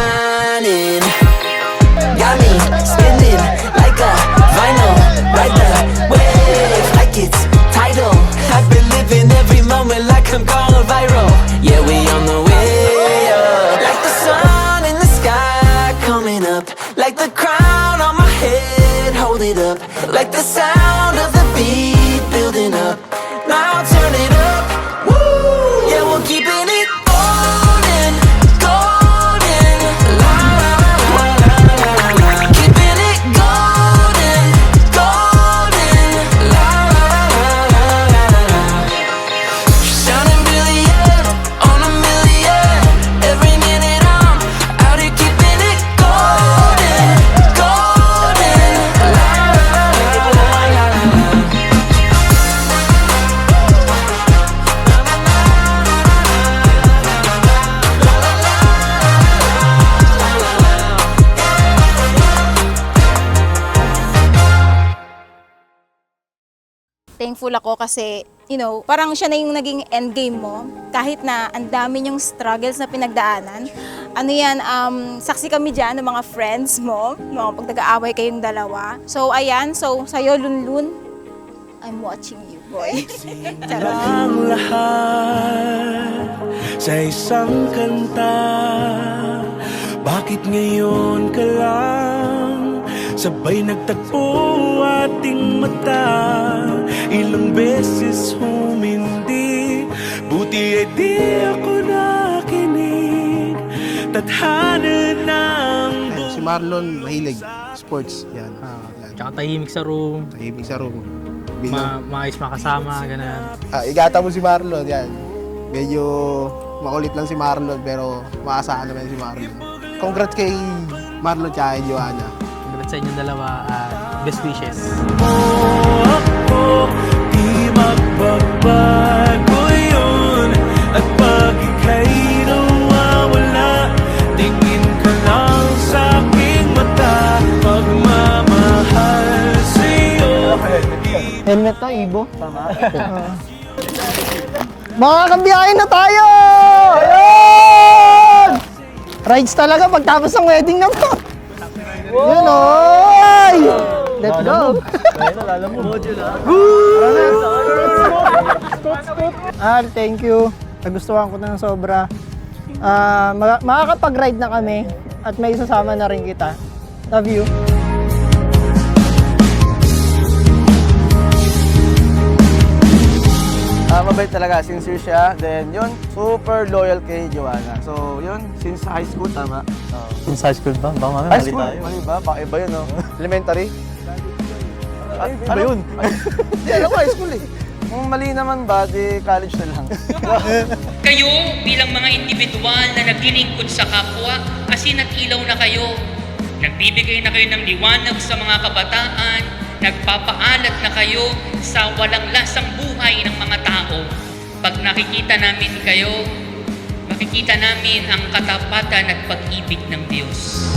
shining. Got me spinning like a vinyl. Ride the wave like it's tidal. I've been living every moment like I'm going viral. Yeah, we on the way up. Like the sun in the sky coming up. Like the crown on my head, hold it up. Like the sound of the beat building up. Now turn it up. Woo! Yeah, we're keeping it golden, golden. La la la la la la. Keeping it golden, golden. La la la la la la. Shining brilliant on a million. Every minute I'm out here keeping it golden, golden. La la la la la la. Thankful ako kasi, parang siya na yung naging endgame mo. Kahit na ang dami niyong struggles na pinagdaanan. Saksi kami dyan ng mga friends mo, pag nag-aaway kayong dalawa. So, ayan. So, sa'yo, Lunlun, I'm watching you, boy. Ang lahat sa isang kanta. Bakit ngayon ka lang sabay nagtagpo ating mata? Ilang beses humindi, buti ay di ako nakinig. Tadhana ng Si Marlon, mahilig. Sports. Yan. Tsaka tahimik sa room, Tahimik sa room. maayos makasama, ganun. Igata mo si Marlon. Yan. Medyo makulit lang si Marlon, pero maasahan naman si Marlon. Congrats kay Marlon tsaka kay Joanna. Congrats sa inyong dalawa, best wishes. ako, di magbabago yun. At pag ika'y nawawala, tingin ka lang sa aking mata. Pagmamahal sa'yo. Helmet na, Ibo. Tama. Makakabiyahin na tayo! Ayun! Rides talaga pagtapos ng wedding na to. Yun, oy! Let's go! Thank you. Nagustuhan ko na ng sobra. Makakapag-ride na kami at may isasama na rin kita. Love you. Mabait talaga, sincere siya. Then yun, super loyal kay Joanna. So yun, since high school, tama? Since high school ba? Baka mamaya High mali school? tayo. Mali ba? Baka iba yun, no? Elementary? Iba yun. Hindi, alam ko high school eh. Kung mali naman ba, di college na lang. Kayo bilang mga individual na naglilingkod sa kapwa, asin at ilaw na kayo. Nagbibigay na kayo ng liwanag sa mga kabataan, nagpapaalat na kayo sa walang lasang buhay ng mga tao. Pag nakikita namin kayo, makikita namin ang katapatan at pag-ibig ng Diyos.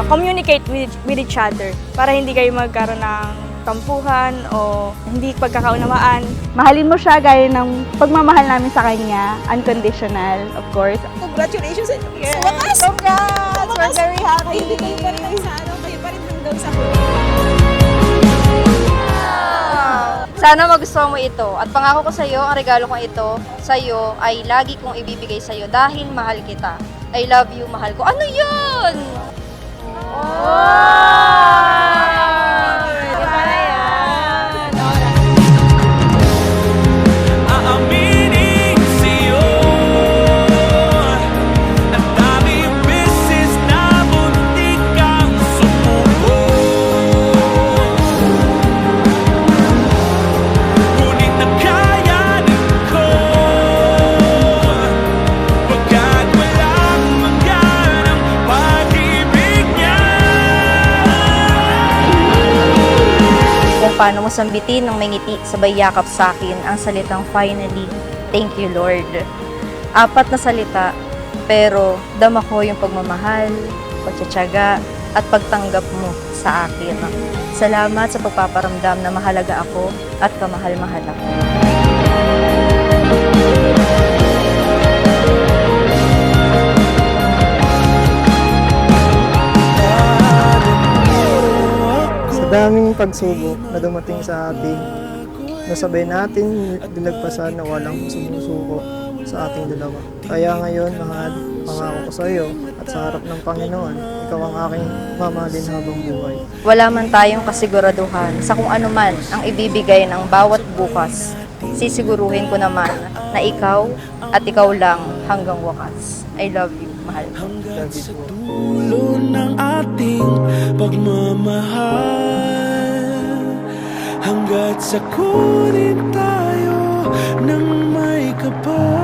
Communicate with each other para hindi kayo magkaroon ng tampuhan o hindi pagkakaunawaan. Mahalin mo siya gaya ng pagmamahal namin sa kanya, unconditional, of course. Congratulations! Yes. Sa wakas! Congrats! We're very happy! Hindi kayo pa rin kayo pa rin hanggang sa Sana magustuhan mo ito at pangako ko sa iyo, ang regalo kong ito sa iyo ay lagi kong ibibigay sa iyo dahil mahal kita. I love you, mahal ko. Ano 'yun? Aaminin sa'yo, ang daming beses na muntik kang sumuko. Ngunit nakayanin ko, pagkat walang magganang pag-ibig niya. Kung paano mo sambitin ng may ngiti sabay yakap sa akin ang salitang finally, thank you Lord. 4 na salita, pero dama ko yung pagmamahal, pagtsatsaga, at pagtanggap mo sa akin. Salamat sa pagpaparamdam na mahalaga ako at kamahal-mahal ako. Madaming pagsubok na dumating sa atin. Nasabay natin dilagpasan na walang sumusuko sa ating dalawa. Kaya ngayon, mahal, pangako ko sa iyo at sa harap ng Panginoon, ikaw ang aking mamahalin habang buhay. Wala man tayong kasiguraduhan sa kung ano man ang ibibigay ng bawat bukas. Sisiguruhin ko naman na ikaw at ikaw lang hanggang wakas. I love you, mahal ko. Love you po. Dulo ng ating pagmamahal hanggat sa kunin tayo ng may kapal.